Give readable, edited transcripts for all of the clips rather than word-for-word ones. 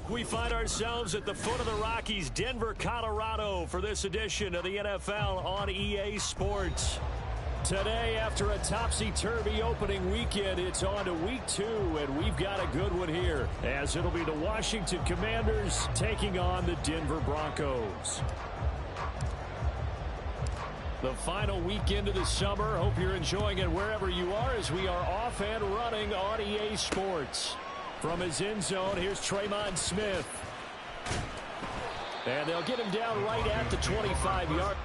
We find ourselves at the foot of the Rockies, Denver, Colorado, for this edition of the NFL on EA Sports. Today, after a topsy-turvy opening weekend, it's on to week 2, and we've got a good one here, as it'll be the Washington Commanders taking on the Denver Broncos. The final weekend of the summer. Hope you're enjoying it wherever you are, as we are off and running on EA Sports. From his end zone, here's Tremon Smith. And they'll get him down right at the 25-yard.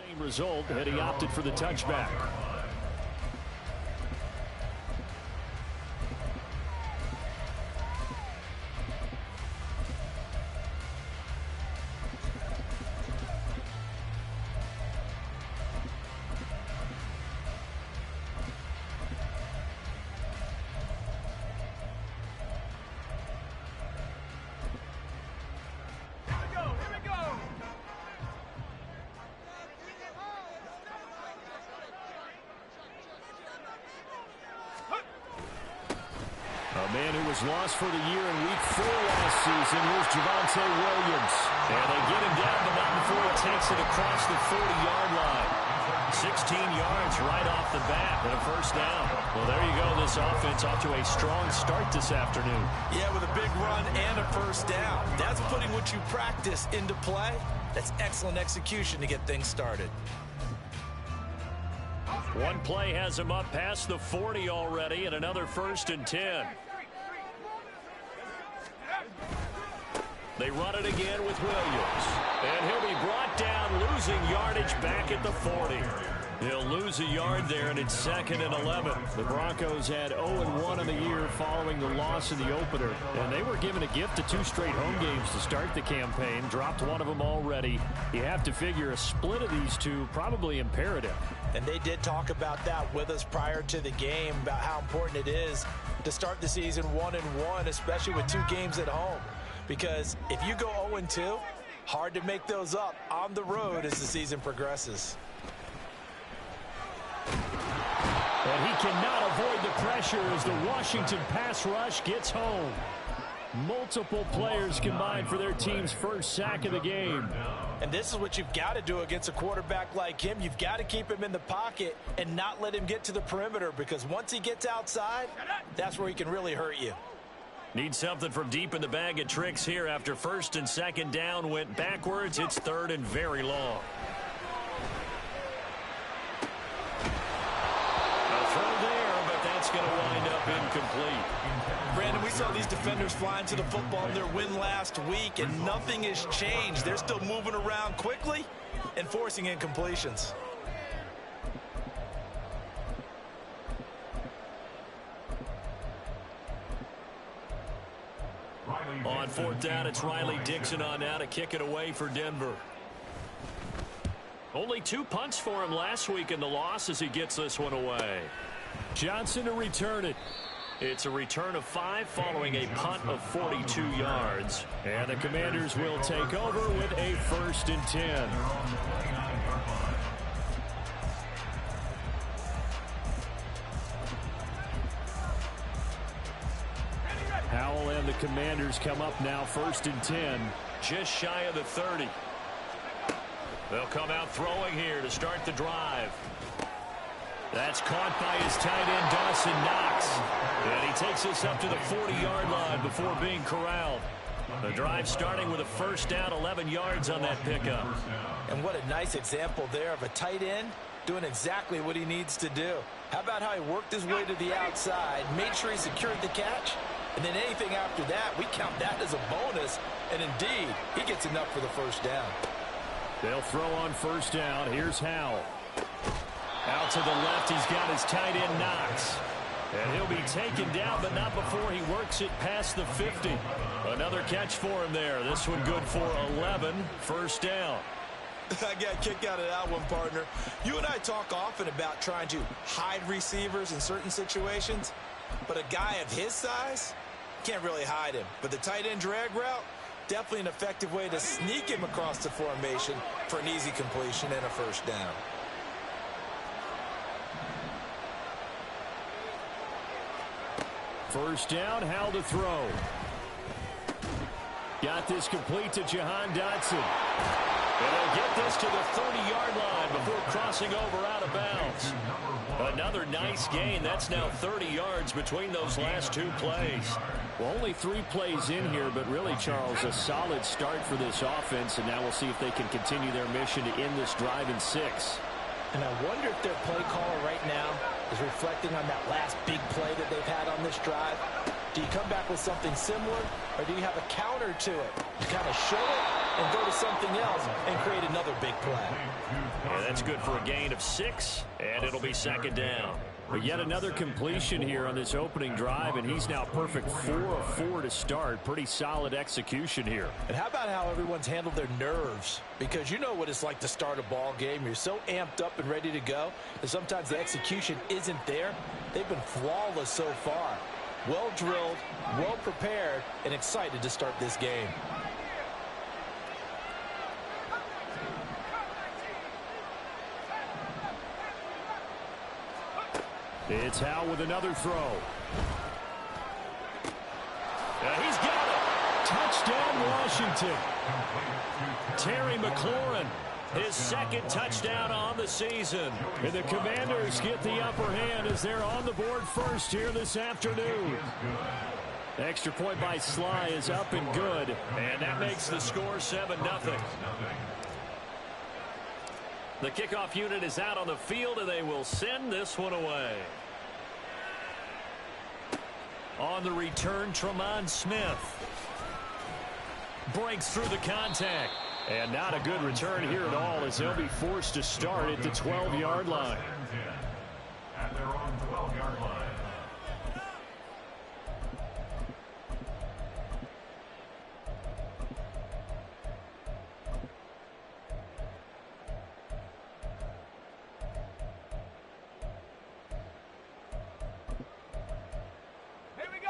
Same result, and he opted for the touchback. A man who was lost for the year in week 4 last season. Here's Javonte Williams. And they get him down, but not before he takes it across the 40-yard line. 16 yards right off the bat and a first down. Well, there you go. This offense off to a strong start this afternoon. Yeah, with a big run and a first down. That's putting what you practice into play. That's excellent execution to get things started. One play has him up past the 40 already, and another 1st and 10. They run it again with Williams. And he'll be brought down, losing yardage back at the 40. He'll lose a yard there, and it's 2nd and 11. The Broncos had 0-1 in the year following the loss in the opener. And they were given a gift of 2 straight home games to start the campaign. Dropped one of them already. You have to figure a split of these two probably imperative. And they did talk about that with us prior to the game, about how important it is to start the season 1-1, especially with 2 games at home. Because if you go 0-2, hard to make those up on the road as the season progresses. And he cannot avoid the pressure as the Washington pass rush gets home. Multiple players combined for their team's first sack of the game. And this is what you've got to do against a quarterback like him. You've got to keep him in the pocket and not let him get to the perimeter, because once he gets outside, that's where he can really hurt you. Need something from deep in the bag of tricks here after 1st and 2nd down went backwards. It's 3rd and very long. A throw there, but that's going to wind up incomplete. Brandon, we saw these defenders flying to the football in their win last week, and nothing has changed. They're still moving around quickly and forcing incompletions. On 4th down, it's Riley Dixon on now to kick it away for Denver. Only 2 punts for him last week in the loss as he gets this one away. Johnson to return it. It's a return of 5 following a punt of 42 yards. And the Commanders will take over with a 1st and 10. Howell and the Commanders come up now 1st and 10. Just shy of the 30. They'll come out throwing here to start the drive. That's caught by his tight end, Dawson Knox. And he takes us up to the 40-yard line before being corralled. The drive starting with a first down, 11 yards on that pickup. And what a nice example there of a tight end doing exactly what he needs to do. How about how he worked his way to the outside, made sure he secured the catch, and then anything after that, we count that as a bonus. And indeed, he gets enough for the first down. They'll throw on first down. Here's Howell. Out to the left, he's got his tight end Knox. And he'll be taken down, but not before he works it past the 50. Another catch for him there. This one good for 11. First down. I got a kick out of that one, partner. You and I talk often about trying to hide receivers in certain situations, but a guy of his size can't really hide him. But the tight end drag route, definitely an effective way to sneak him across the formation for an easy completion and a first down. First down, Howell to throw. Got this complete to Jahan Dotson. And they'll get this to the 30-yard line before crossing over out of bounds. Another nice gain. That's now 30 yards between those last two plays. Well, only 3 plays in here, but really, Charles, a solid start for this offense. And now we'll see if they can continue their mission to end this drive in 6. And I wonder if their play caller right now is reflecting on that last big play that they've had on this drive. Do you come back with something similar, or do you have a counter to it? You kind of show it and go to something else and create another big play. Yeah, that's good for a gain of 6, and it'll be second down. But yet another completion here on this opening drive, and he's now perfect 4 of 4 to start. Pretty solid execution here. And how about how everyone's handled their nerves? Because you know what it's like to start a ball game. You're so amped up and ready to go that sometimes the execution isn't there. They've been flawless so far. Well drilled, well prepared, and excited to start this game. It's Howell with another throw. He's got it. Touchdown, Washington. Terry McLaurin, his second touchdown on the season. And the Commanders get the upper hand as they're on the board first here this afternoon. Extra point by Sly is up and good. And that makes the score 7-0. The kickoff unit is out on the field, and they will send this one away. On the return, Tremont Smith breaks through the contact. And not a good return here at all, as they'll be forced to start at the 12-yard line. At their own 12-yard line.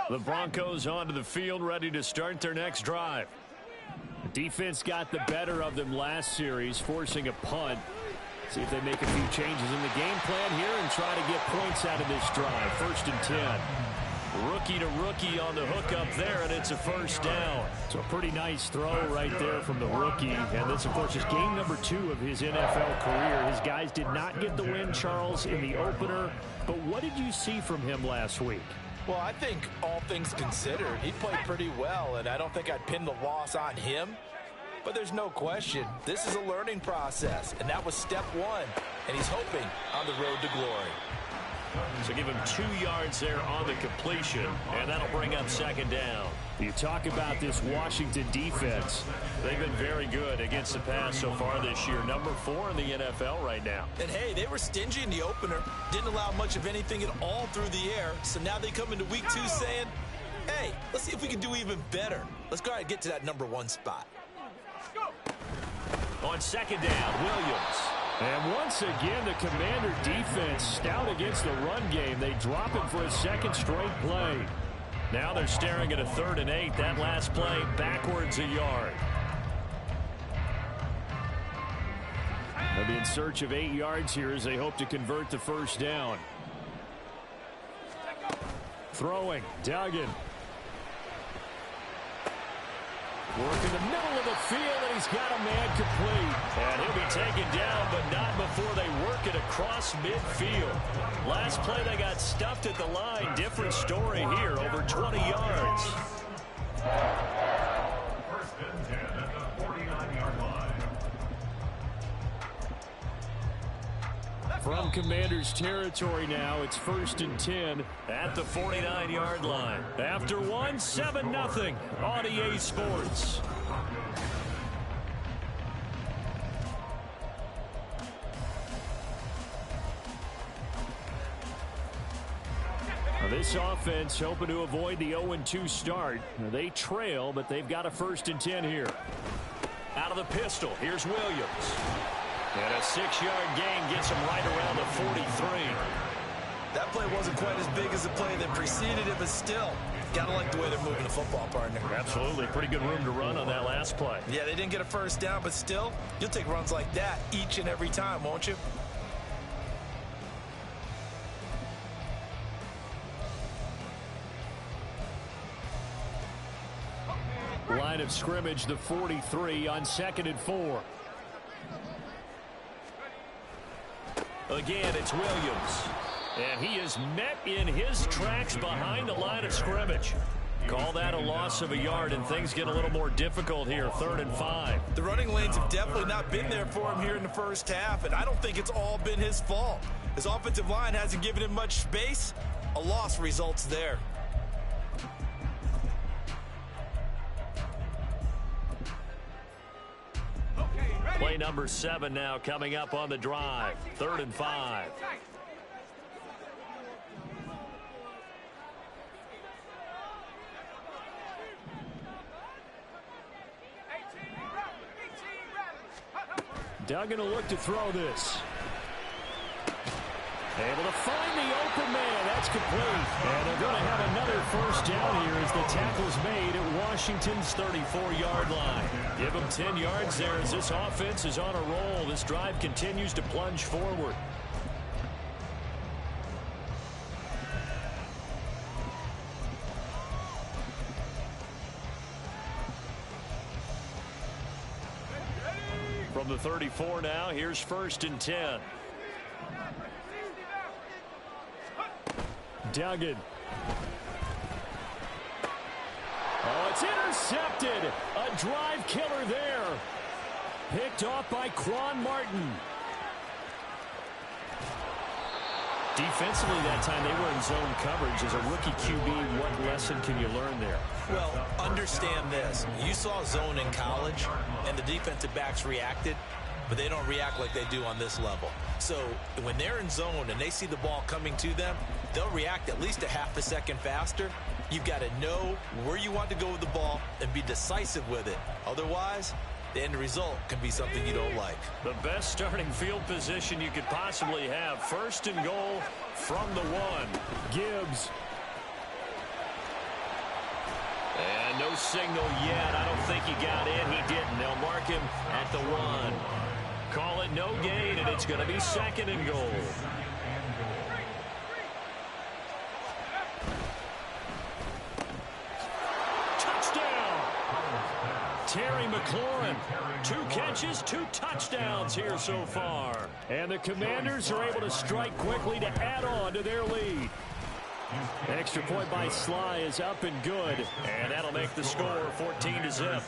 The Broncos onto the field, ready to start their next drive. The defense got the better of them last series, forcing a punt. See if they make a few changes in the game plan here and try to get points out of this drive. 1st and 10. Rookie to rookie on the hook up there, and it's a first down. So a pretty nice throw right there from the rookie. And this, of course, is game number 2 of his NFL career. His guys did not get the win, Charles, in the opener. But what did you see from him last week? Well, I think all things considered, he played pretty well, and I don't think I'd pin the loss on him. But there's no question, this is a learning process, and that was step 1, and he's hoping on the road to glory. So give him 2 yards there on the completion, and that'll bring up second down. You talk about this Washington defense. They've been very good against the pass so far this year. Number 4 in the NFL right now. And, hey, they were stingy in the opener. Didn't allow much of anything at all through the air. So now they come into week 2 saying, hey, let's see if we can do even better. Let's go ahead and get to that number 1 spot. On second down, Williams. And once again, the Commander defense stout against the run game. They drop him for a second straight play. Now they're staring at a 3rd and 8. That last play backwards a yard. They'll be in search of 8 yards here as they hope to convert the first down. Throwing, Duggan. Work in the middle of the field, and he's got a man complete. And he'll be taken down, but not before they work it across midfield. Last play, they got stuffed at the line. Different story here, over 20 yards. First and 10 at the 49-yard line. From Commanders territory now, it's 1st and 10 at the 49-yard line. After one, 7-0 on EA Sports. This offense hoping to avoid the 0-2 start. They trail, but they've got a 1st and 10 here. Out of the pistol, here's Williams. And a 6-yard gain gets him right around the 43. That play wasn't quite as big as the play that preceded it, but still, gotta like the way they're moving the football, partner. Absolutely. Pretty good room to run on that last play. Yeah, they didn't get a 1st down, but still, you'll take runs like that each and every time, won't you? Line of scrimmage, the 43 on 2nd and 4. Again, it's Williams. And he is met in his tracks behind the line of scrimmage. Call that a loss of a yard, and things get a little more difficult here, 3rd and 5. The running lanes have definitely not been there for him here in the 1st half, and I don't think it's all been his fault. His offensive line hasn't given him much space. A loss results there. Play number 7 now coming up on the drive. 3rd and 5. Duggan will look to throw this. Able to find the open man. That's complete. And they're going to have another 1st down here as the tackle's made at Washington's 34-yard line. Give them 10 yards there as this offense is on a roll. This drive continues to plunge forward. From the 34 now, here's 1st and 10. Duggan. Oh, it's intercepted. A drive killer there. Picked off by Quan Martin. Defensively that time, they were in zone coverage. As a rookie QB, what lesson can you learn there? Well, understand this. You saw zone in college, and the defensive backs reacted, but they don't react like they do on this level. So when they're in zone and they see the ball coming to them, they'll react at least a half a second faster. You've got to know where you want to go with the ball and be decisive with it. Otherwise, the end result can be something you don't like. The best starting field position you could possibly have. 1st and goal from the 1. Gibbs. And no signal yet. I don't think he got in. He didn't. They'll mark him at the 1. Call it no gain, and it's going to be 2nd and goal. Terry McLaurin, 2 catches, 2 touchdowns here so far. And the Commanders are able to strike quickly to add on to their lead. Extra point by Sly is up and good. And that'll make the score 14-0.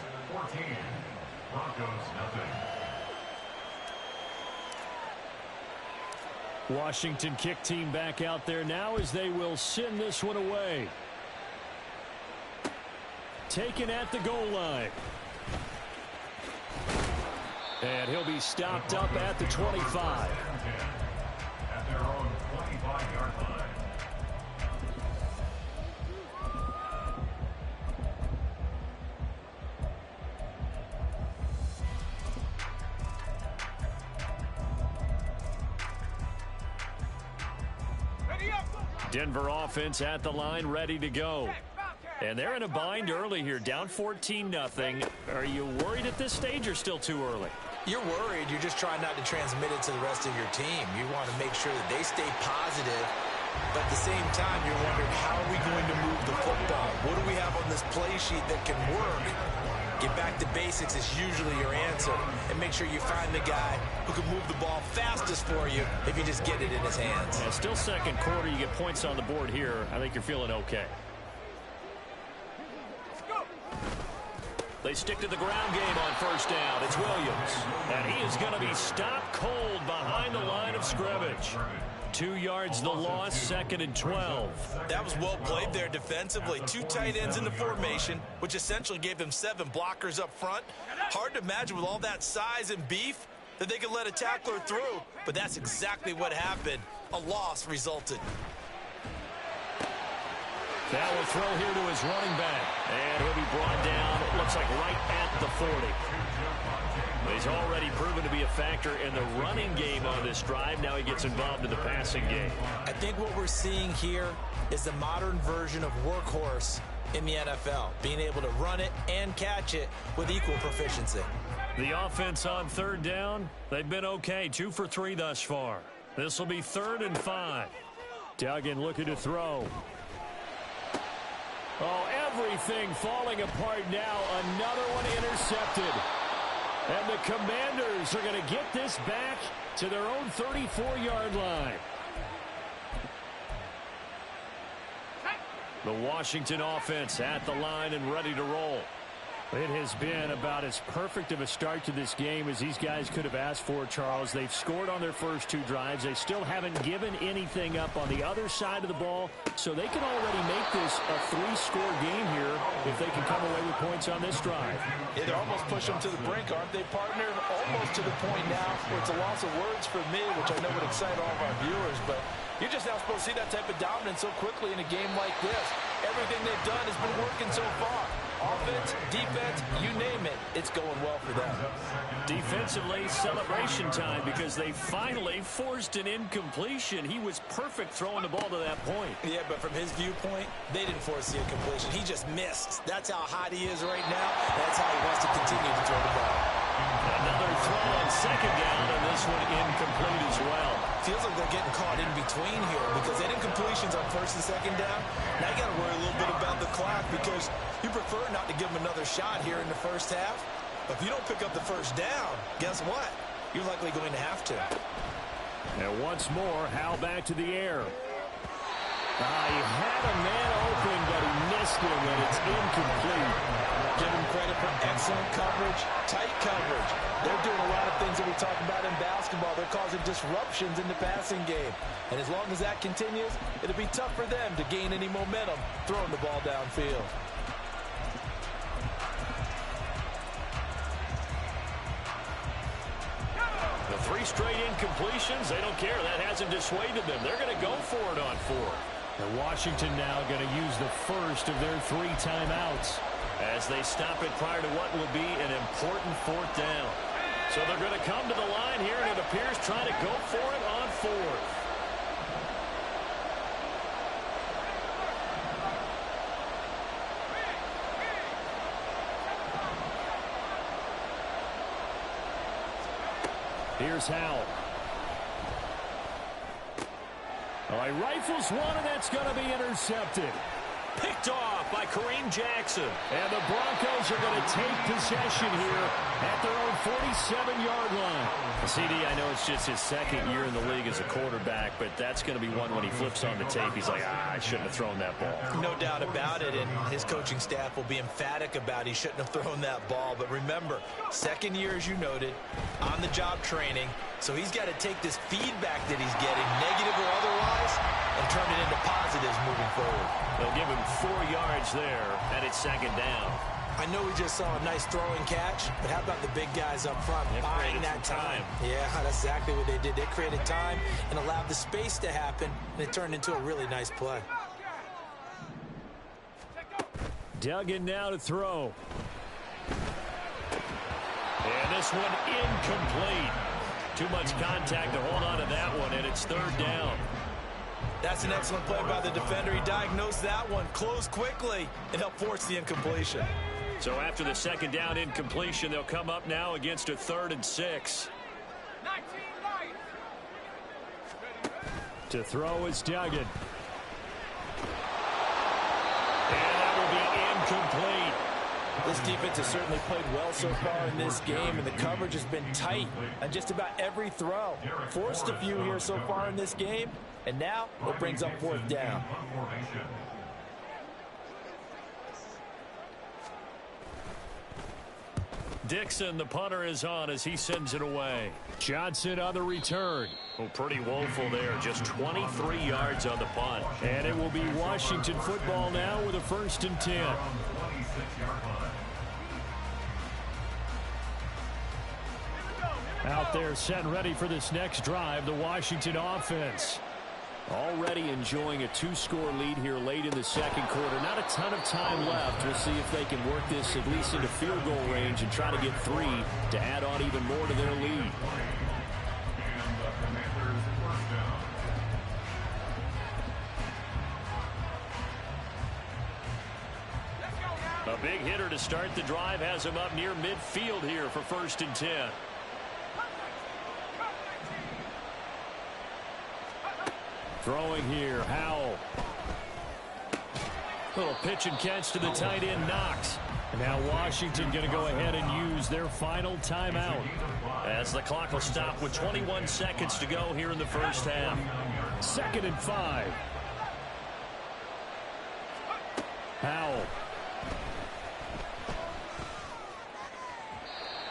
Washington kick team back out there now as they will send this one away. Taken at the goal line. And he'll be stopped up at the 25. At their own 25-yard line. Denver offense at the line, ready to go. And they're in a bind early here, down 14-0. Are you worried at this stage or still too early? You're worried. You're just trying not to transmit it to the rest of your team. You want to make sure that they stay positive, but at the same time, you're wondering, how are we going to move the football? What do we have on this play sheet that can work? Get back to basics is usually your answer, and make sure you find the guy who can move the ball fastest for you if you just get it in his hands. Yeah, still 2nd quarter. You get points on the board here. I think you're feeling okay. They stick to the ground game on 1st down. It's Williams. And he is going to be stopped cold behind the line of scrimmage. 2 yards the loss, 2nd and 12. That was well played there defensively. 2 tight ends in the formation, which essentially gave them 7 blockers up front. Hard to imagine with all that size and beef that they could let a tackler through. But that's exactly what happened. A loss resulted. That will throw here to his running back. And he'll be brought down, it looks like right at the 40. He's already proven to be a factor in the running game on this drive. Now he gets involved in the passing game. I think what we're seeing here is the modern version of workhorse in the NFL, being able to run it and catch it with equal proficiency. The offense on third down, they've been okay. 2 for 3 thus far. This will be 3rd and 5. Duggan looking to throw. Oh, everything falling apart now. Another one intercepted. And the Commanders are going to get this back to their own 34-yard line. The Washington offense at the line and ready to roll. It has been about as perfect of a start to this game as these guys could have asked for, Charles. They've scored on their first 2 drives. They still haven't given anything up on the other side of the ball, so they can already make this a 3-score game here if they can come away with points on this drive. Yeah, they're almost pushing them to the brink, aren't they, partner? Almost to the point now where it's a loss of words for me, which I know would excite all of our viewers, but you're just not supposed to see that type of dominance so quickly in a game like this. Everything they've done has been working so far. Offense, defense, you name it, it's going well for them. Defensively, celebration time because they finally forced an incompletion. He was perfect throwing the ball to that point. Yeah, but from his viewpoint, they didn't force the incompletion. He just missed. That's how hot he is right now. That's how he wants to continue to throw the ball. Another throw on 2nd down, and this one incomplete as well. Feels like they're getting caught in between here because that incompletion's on 1st and 2nd down. Now you got to worry a little bit about the clock because you prefer not to give them another shot here in the first half. But if you don't pick up the 1st down, guess what? You're likely going to have to. And once more, Hal back to the air. He had a man open, but he missed him, and it's incomplete. Give him credit for excellent coverage, tight coverage. They're doing a lot of things that we talk about in basketball. They're causing disruptions in the passing game. And as long as that continues, it'll be tough for them to gain any momentum throwing the ball downfield. The 3 straight incompletions, they don't care. That hasn't dissuaded them. They're going to go for it on 4th. And Washington now going to use the first of their 3 timeouts as they stop it prior to what will be an important 4th down. So they're going to come to the line here, and it appears trying to go for it on 4th. Here's Howell. He rifles one, and that's going to be intercepted. Picked off by Kareem Jackson. And the Broncos are going to take possession here at their own 47-yard line. CD, I know it's just his 2nd year in the league as a quarterback, but that's going to be one when he flips on the tape. He's like, I shouldn't have thrown that ball. No doubt about it, and his coaching staff will be emphatic about he shouldn't have thrown that ball. But remember, 2nd year, as you noted, on-the-job training. So he's got to take this feedback that he's getting, negative or otherwise, and turn it into positives moving forward. They'll give him 4 yards there, and it's 2nd down. I know we just saw a nice throwing catch, but how about the big guys up front buying that time? Yeah, that's exactly what they did. They created time and allowed the space to happen, and it turned into a really nice play. Duggan now to throw. And this one incomplete. Too much contact to hold on to that one, and it's 3rd down. That's an excellent play by the defender. He diagnosed that one, closed quickly, and helped force the incompletion. So after the 2nd down incompletion, they'll come up now against a 3rd and 6. To throw is Duggan. And that will be incomplete. This defense has certainly played well so far in this game, and the coverage has been tight on just about every throw. Forced a few here so far in this game, and now it brings up 4th down. Dixon, the punter, is on as he sends it away. Johnson on the return. Oh, pretty woeful there. Just 23 yards on the punt. And it will be Washington football now with a 1st and 10. Out there set and ready for this next drive, the Washington offense. Already enjoying a 2-score lead here late in the second quarter. Not a ton of time left. We'll see if they can work this at least into field goal range and try to get 3 to add on even more to their lead. A big hitter to start the drive has him up near midfield here for 1st and 10. Throwing here, Howell. Little pitch and catch to the tight end, Knox. And now Washington going to go ahead and use their final timeout, as the clock will stop with 21 seconds to go here in the first half. 2nd and 5. Howell.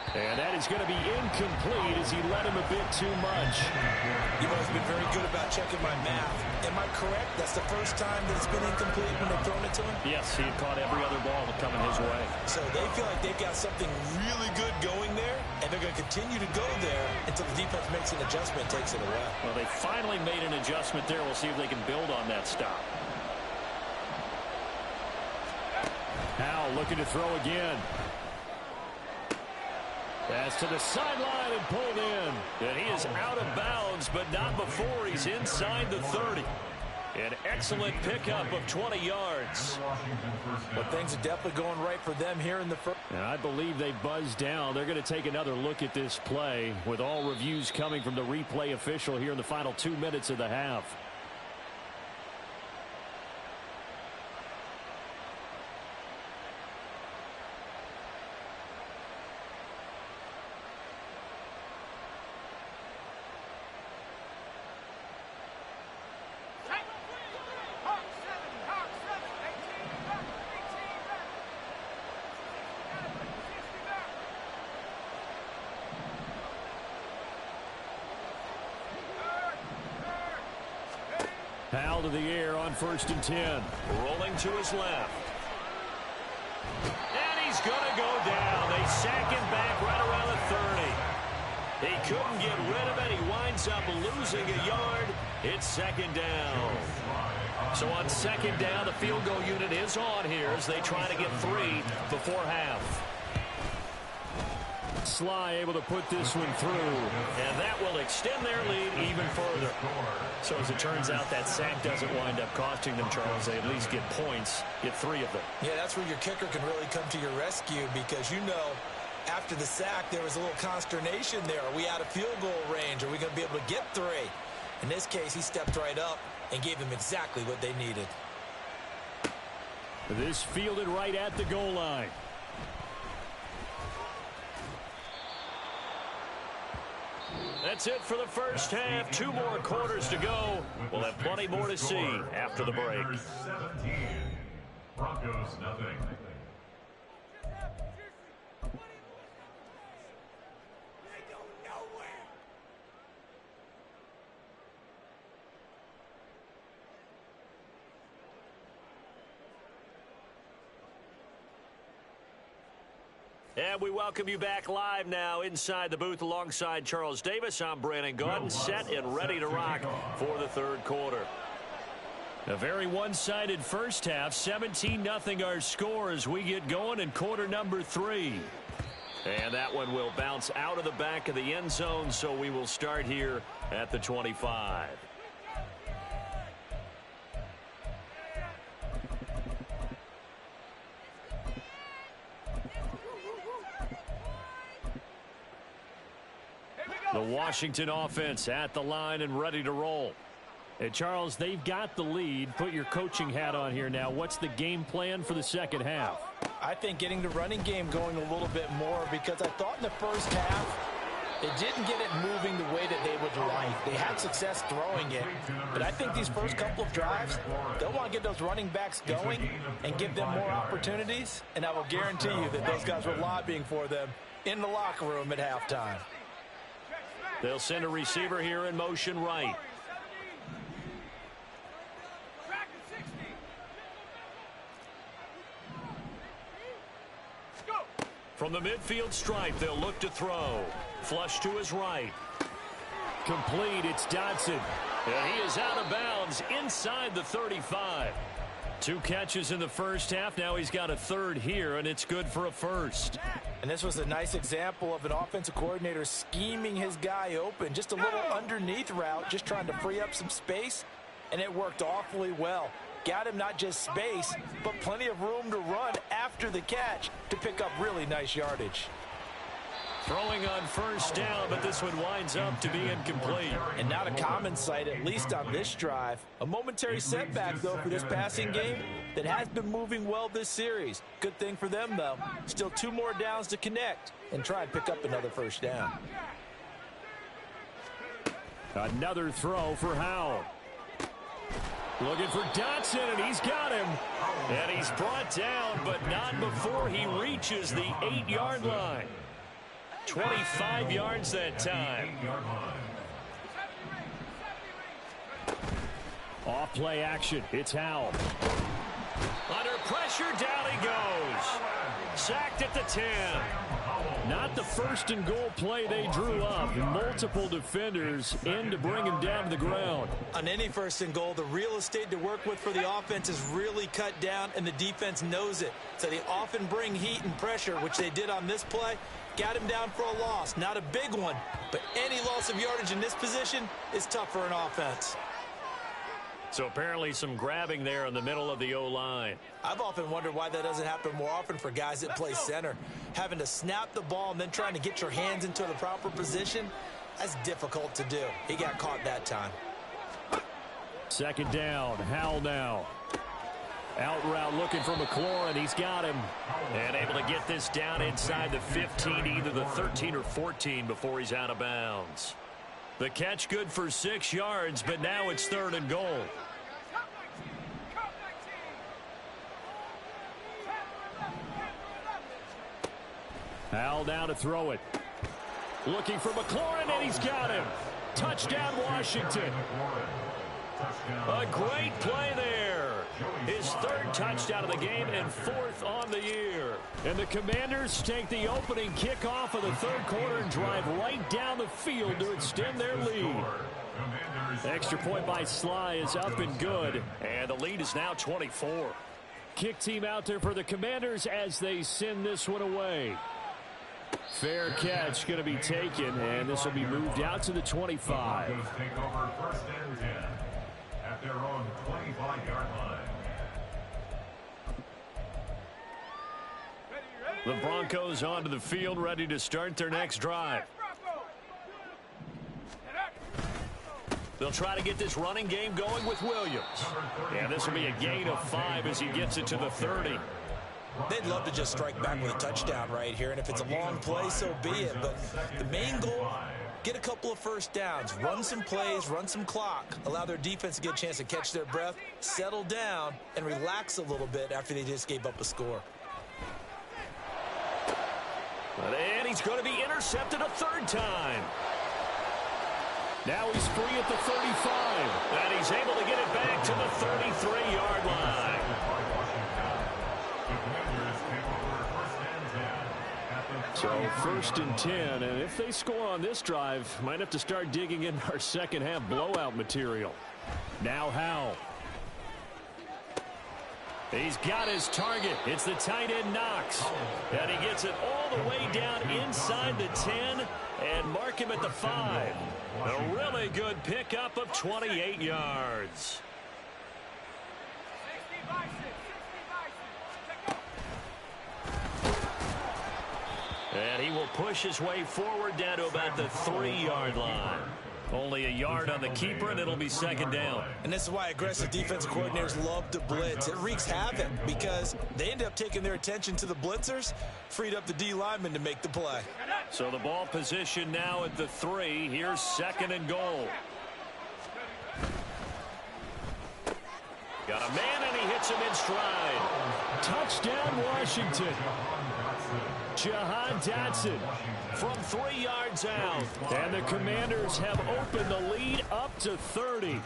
And that is going to be incomplete as he led him a bit too much. You must have been very good about checking my math. Am I correct? That's the first time that it's been incomplete when they've thrown it to him? Yes, he had caught every other ball coming his way. So they feel like they've got something really good going there, and they're going to continue to go there until the defense makes an adjustment and takes it away. Well, they finally made an adjustment there. We'll see if they can build on that stop. Howell looking to throw again. Pass to the sideline and pulled in. And he is out of bounds, but not before he's inside the 30. An excellent pickup of 20 yards. Well, things are definitely going right for them here in the first. And I believe they buzzed down. They're going to take another look at this play, with all reviews coming from the replay official here in the final 2 minutes of the half. Howell to the air on 1st and 10. Rolling to his left. And he's going to go down. They sack him back right around the 30. He couldn't get rid of it. He winds up losing a yard. It's 2nd down. So on 2nd down, the field goal unit is on here as they try to get 3 before half. Sly able to put this one through, and that will extend their lead even further. So as it turns out, that sack doesn't wind up costing them, Charles. They at least get points, get 3 of them. Yeah, that's where your kicker can really come to your rescue, because you know after the sack there was a little consternation there. Are we out of field goal range? Are we going to be able to get 3? In this case, he stepped right up and gave them exactly what they needed. This fielded right at the goal line. That's it for the first half. 2 more quarters to go. We'll have plenty more to see after the break. 17. Broncos nothing. And we welcome you back live now inside the booth alongside Charles Davis. I'm Brandon Gaudin, set and ready to rock for the 3rd quarter. A very one-sided first half, 17-0 our score as we get going in quarter number 3. And that one will bounce out of the back of the end zone, so we will start here at the 25. The Washington offense at the line and ready to roll. Hey, Charles, they've got the lead. Put your coaching hat on here now. What's the game plan for the second half? I think getting the running game going a little bit more, because I thought in the first half it didn't get it moving the way that they would like. They had success throwing it, but I think these first couple of drives, they'll want to get those running backs going and give them more opportunities, and I will guarantee you that those guys were lobbying for them in the locker room at halftime. They'll send a receiver here in motion right. From the midfield stripe, they'll look to throw. Flush to his right. Complete, it's Dodson. And he is out of bounds inside the 35. 2 catches in the first half. Now he's got a third here, and it's good for a first. And this was a nice example of an offensive coordinator scheming his guy open. Just a little underneath route, just trying to free up some space, and it worked awfully well. Got him not just space, but plenty of room to run after the catch to pick up really nice yardage. Throwing on first down, but this one winds up to be incomplete. And not a common sight, at least on this drive. A momentary setback, though, for this passing game that has been moving well this series. Good thing for them, though. Still 2 more downs to connect and try and pick up another first down. Another throw for Howell. Looking for Dotson, and he's got him. And he's brought down, but not before he reaches the 8-yard line. 25 yards that time. Off play action. It's Howell. Under pressure, down he goes. Sacked at the 10. Not the first and goal play they drew up. Multiple defenders in to bring him down to the ground. On any first and goal, the real estate to work with for the offense is really cut down, and the defense knows it. So they often bring heat and pressure, which they did on this play. Got him down for a loss. Not a big one, but any loss of yardage in this position is tough for an offense. So apparently some grabbing there in the middle of the O-line. I've often wondered why that doesn't happen more often for guys that play center. Having to snap the ball and then trying to get your hands into the proper position, that's difficult to do. He got caught that time. Second down, Howell now. Out route looking for McLaurin. He's got him. And able to get this down inside the 15, either the 13 or 14 before he's out of bounds. The catch good for 6 yards, but now it's 3rd and goal. Howell down to throw it. Looking for McLaurin, and he's got him. Touchdown, Washington. A great play there. His 3rd touchdown of the game and 4th on the year. And the Commanders take the opening kickoff of the 3rd quarter and drive right down the field to extend their lead. Extra point by Sly is up and good. And the lead is now 24. Kick team out there for the Commanders as they send this one away. Fair catch going to be taken, and this will be moved out to the 25. Take over 1st and 10 at their own 25-yard line. The Broncos onto the field, ready to start their next drive. They'll try to get this running game going with Williams. And this will be a gain of 5 as he gets it to the 30. They'd love to just strike back with a touchdown right here, and if it's a long play, so be it. But the main goal, get a couple of first downs, run some plays, run some clock, allow their defense to get a chance to catch their breath, settle down, and relax a little bit after they just gave up a score. And he's going to be intercepted a 3rd time. Now he's free at the 35. And he's able to get it back to the 33-yard line. So 1st and 10, and if they score on this drive, might have to start digging in our second half blowout material. Now Howell. He's got his target. It's the tight end Knox. And he gets it all the way down inside the 10 and mark him at the 5. A really good pickup of 28 yards. And he will push his way forward down to about the 3-yard line. Only a yard on the keeper, and it'll be 2nd down. And this is why aggressive defensive coordinators love to blitz. It wreaks havoc because they end up taking their attention to the blitzers, freed up the D lineman to make the play. So the ball position now at the 3. Here's 2nd and goal. Got a man, and he hits him in stride. Touchdown, Washington. Jahan Dotson from 3 yards out. And the Commanders have opened the lead up to 30.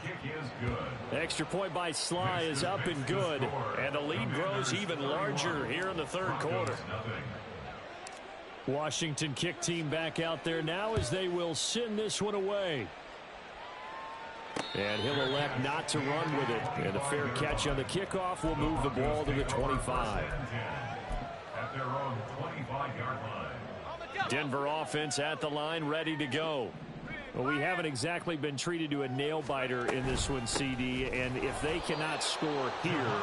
Extra point by Sly is up and good. And the lead grows even larger here in the 3rd quarter. Washington kick team back out there now as they will send this one away. And he'll elect not to run with it. And a fair catch on the kickoff will move the ball to the 25. At their own 25-yard line. Denver offense at the line, ready to go. Well, we haven't exactly been treated to a nail-biter in this one, CD. And if they cannot score here,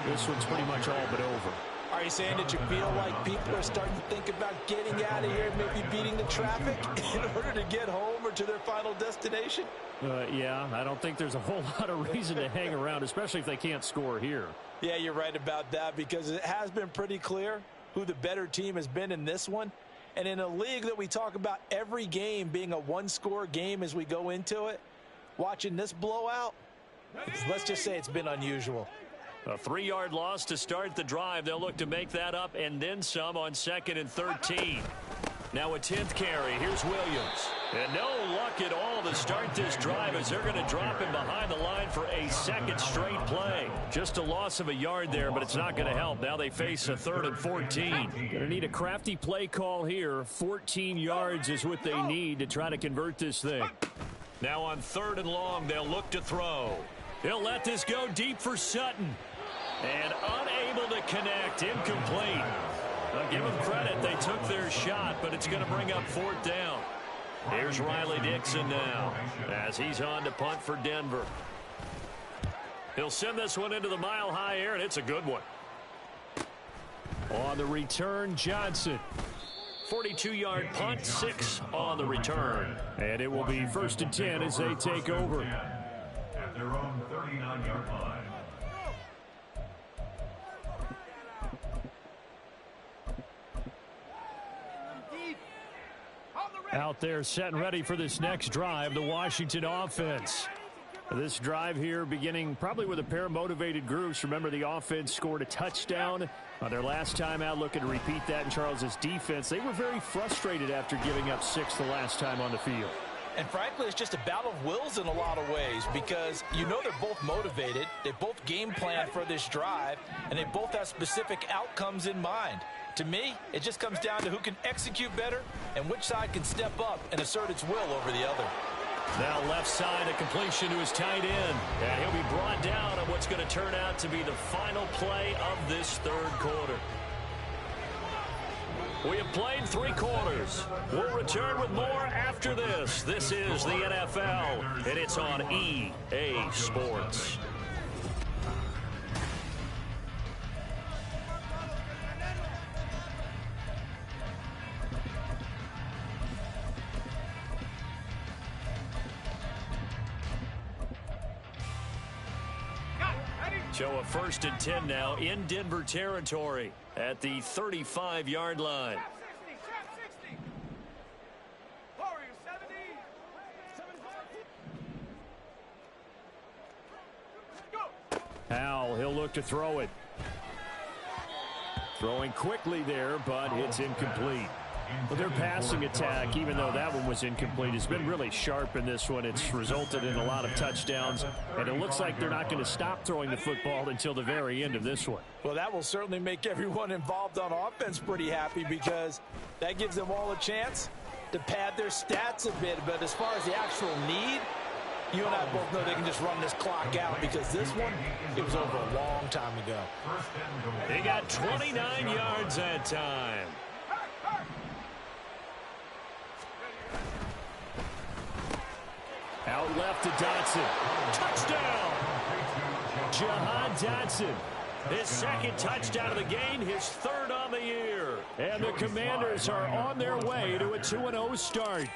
this one's pretty much all but over. Are you saying that you feel like people are starting to think about getting out of here, maybe beating the traffic in order to get home or to their final destination? Yeah, I don't think there's a whole lot of reason to hang around, especially if they can't score here. Yeah, you're right about that, because it has been pretty clear who the better team has been in this one. And in a league that we talk about every game being a one-score game as we go into it, watching this blowout, let's just say it's been unusual. A 3-yard loss to start the drive. They'll look to make that up and then some on 2nd and 13. Now a 10th carry. Here's Williams. And no luck at all to start this drive as they're going to drop him behind the line for a second straight play. Just a loss of a yard there, but it's not going to help. Now they face a 3rd and 14. Going to need a crafty play call here. 14 yards is what they need to try to convert this thing. Now on 3rd and long, they'll look to throw. They'll let this go deep for Sutton. And unable to connect. Incomplete. I'll give them credit. They took their shot, but it's going to bring up 4th down. Here's Riley Dixon now as he's on to punt for Denver. He'll send this one into the mile-high air, and it's a good one. On the return, Johnson. 42-yard punt, 6 on the return. And it will be 1st and 10 as they take over. At their own 39-yard line. Out there set and ready for this next drive, the Washington offense. This drive here beginning probably with a pair of motivated groups. Remember, the offense scored a touchdown on their last time out, looking to repeat that in Charles's defense. They were very frustrated after giving up 6 the last time on the field. And frankly, it's just a battle of wills in a lot of ways, because you know they're both motivated, they both game plan for this drive, and they both have specific outcomes in mind. To me, it just comes down to who can execute better and which side can step up and assert its will over the other. Now left side, a completion to his tight end. And he'll be brought down on what's going to turn out to be the final play of this 3rd quarter. We have played 3 quarters. We'll return with more after this. This is the NFL, and it's on EA Sports. So a 1st and 10 now in Denver territory at the 35-yard line. Howell, he'll look to throw it. Throwing quickly there, but it's incomplete. But their passing attack, even though that one was incomplete, has been really sharp in this one. It's resulted in a lot of touchdowns, and it looks like they're not going to stop throwing the football until the very end of this one. Well, that will certainly make everyone involved on offense pretty happy, because that gives them all a chance to pad their stats a bit. But as far as the actual need, you and I both know they can just run this clock out, because this one, it was over a long time ago. They got 29 yards that time. Out left to Dotson. Touchdown! Jahan Dotson. His 2nd touchdown of the game, his 3rd on the year. And the Commanders are on their way to a 2-0 start.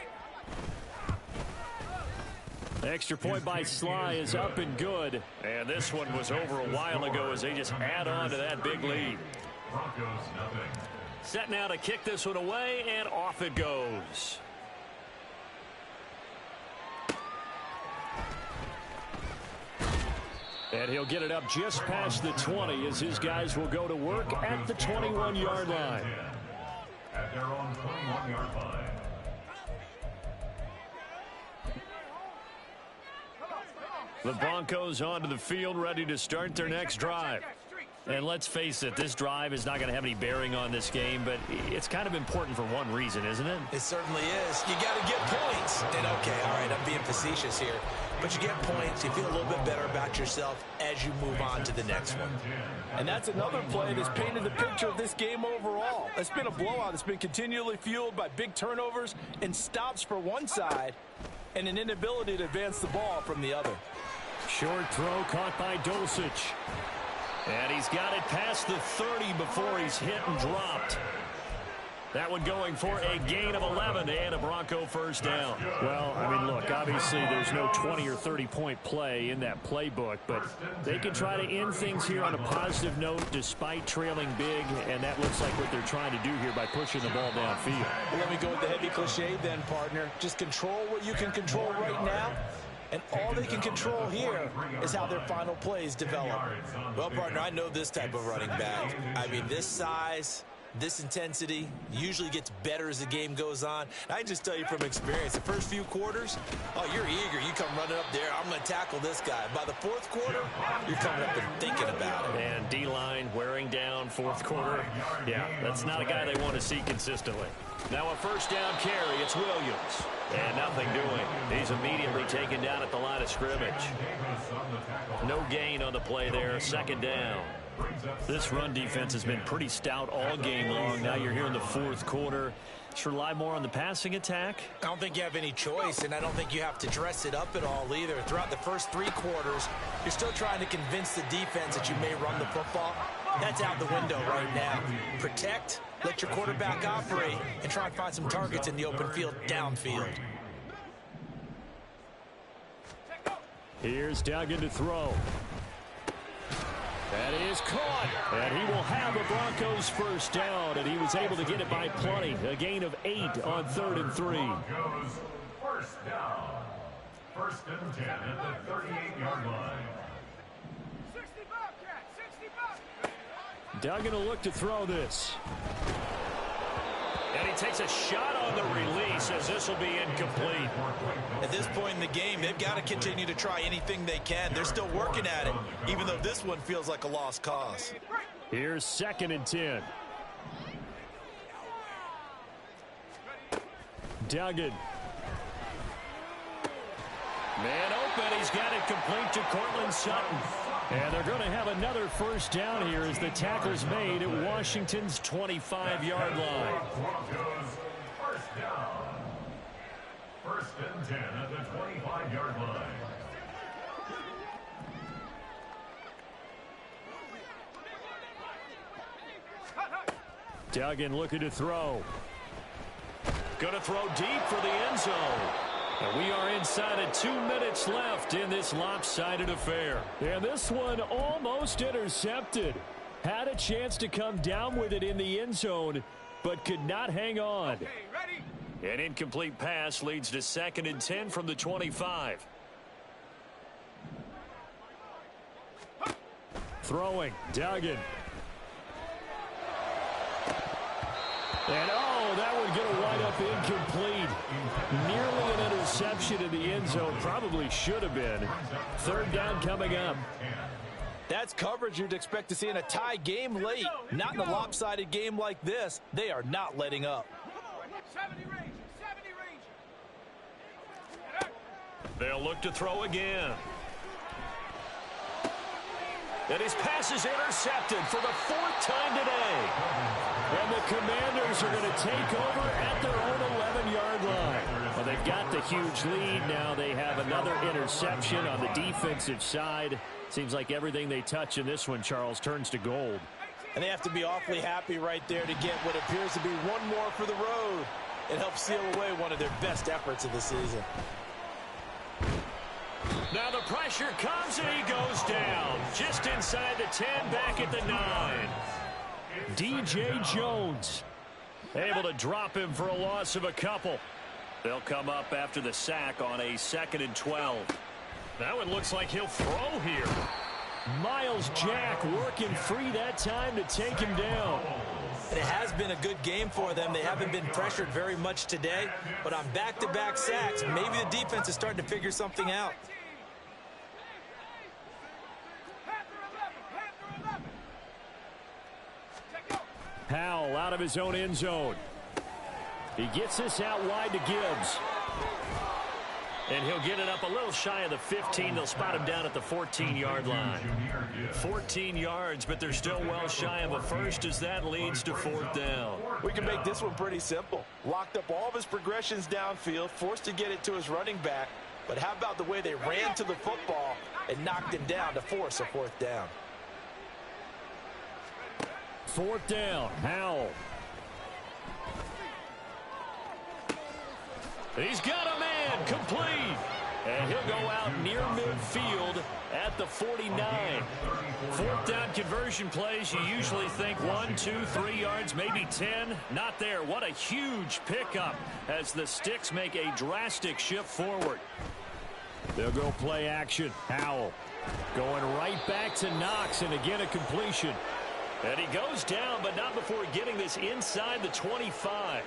The extra point by Sly is up and good. And this one was over a while ago as they just add on to that big lead. Set now to kick this one away, and off it goes. And he'll get it up just past the 20 as his guys will go to work at the 21-yard line. At their own 21-yard line. The Broncos onto the field, ready to start their next drive. And let's face it, this drive is not going to have any bearing on this game, but it's kind of important for one reason, isn't it? It certainly is. You got to get points. And okay, all right, I'm being facetious here. but you get points. You feel a little bit better about yourself as you move on to the next one. And that's another play that's painted the picture of this game overall. It's been a blowout. It's been continually fueled by big turnovers and stops for one side and an inability to advance the ball from the other. Short throw caught by Dulcich. And he's got it past the 30 before he's hit and dropped. That one going for a gain of 11 and a Bronco first down. Well, I mean, look, obviously there's no 20 or 30-point play in that playbook, but they can try to end things here on a positive note despite trailing big, and that looks like what they're trying to do here by pushing the ball downfield. Well, let me go with the heavy cliche then, partner. Just control what you can control right now, and all they can control here is how their final plays develop. Well, partner, I know this type of running back. I mean, this size, this intensity usually gets better as the game goes on. And I can just tell you from experience, the first few quarters, oh, you're eager. You come running up there, I'm going to tackle this guy. By the fourth quarter, you're coming up and thinking about it. And D-line wearing down fourth quarter. Yeah, that's not a guy they want to see consistently. Now a first down carry. It's Williams. And nothing doing. He's immediately taken down at the line of scrimmage. No gain on the play there. Second down. This run defense has been pretty stout all game long. Now you're here in the fourth quarter. Should rely more on the passing attack. I don't think you have any choice, and I don't think you have to dress it up at all either. Throughout the first three quarters, you're still trying to convince the defense that you may run the football. That's out the window right now. Protect, let your quarterback operate, and try and find some targets in the open field downfield. Here's Duggan to throw. That is caught, and he will have a Broncos first down, and he was able to get it by plenty. A gain of 8 on 3rd and 3. Broncos first down. 1st and 10 at the 38-yard line. Duggan will look to throw this. And he takes a shot on the release as this will be incomplete. At this point in the game, they've got to continue to try anything they can. They're still working at it, even though this one feels like a lost cause. Here's 2nd and 10. Duggan. Man open. He's got it complete to Cortland Sutton. And they're going to have another first down here as the tackle's made at Washington's 25-yard line. Broncos first down. 1st and 10 at the 25-yard line. Duggan looking to throw. Going to throw deep for the end zone. And we are inside of 2 minutes left in this lopsided affair. And this one almost intercepted. Had a chance to come down with it in the end zone, but could not hang on. Okay, ready? An incomplete pass leads to 2nd and 10 from the 25. Throwing, Duggan. And oh, that would get a wide up incomplete. Nearly an interception in the end zone. Probably should have been. 3rd down coming up. That's coverage you'd expect to see in a tie game late. Not in a lopsided game like this. They are not letting up. 70 range, 70 range. They'll look to throw again. And his pass is intercepted for the 4th time today. And the Commanders are going to take over at their own 11-yard line. Well, they've got the huge lead. Now they have another interception on the defensive side. Seems like everything they touch in this one, Charles, turns to gold. And they have to be awfully happy right there to get what appears to be one more for the road. It helps seal away one of their best efforts of the season. Now the pressure comes and he goes down. Just inside the 10, back at the 9. DJ Jones able to drop him for a loss of a couple. They'll come up after the sack on a 2nd and 12. That one looks like he'll throw here. Miles Jack working free that time to take him down. It has been a good game for them. They haven't been pressured very much today, but on back-to-back sacks, maybe the defense is starting to figure something out. Howell out of his own end zone. He gets this out wide to Gibbs. And he'll get it up a little shy of the 15. They'll spot him down at the 14-yard line. 14 yards, but they're still well shy of a first as that leads to 4th down. We can make this one pretty simple. Locked up all of his progressions downfield, forced to get it to his running back. But how about the way they ran to the football and knocked him down to force a 4th down? 4th down, Howell. He's got a man, complete. And he'll go out near midfield at the 49. 4th down conversion plays, you usually think 1, 2, 3 yards, maybe 10. Not there. What a huge pickup as the Sticks make a drastic shift forward. They'll go play action. Howell going right back to Knox, and again a completion. And he goes down, but not before getting this inside the 25.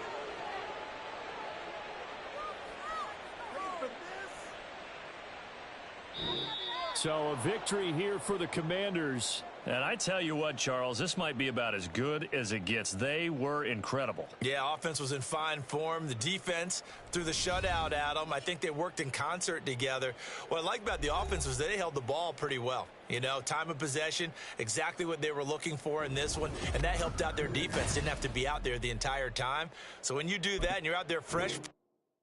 So a victory here for the Commanders. And I tell you what, Charles, this might be about as good as it gets. They were incredible. Yeah, offense was in fine form. The defense threw the shutout at them. I think they worked in concert together. What I like about the offense was they held the ball pretty well. You know, time of possession, exactly what they were looking for in this one, and that helped out their defense. Didn't have to be out there the entire time. So when you do that and you're out there fresh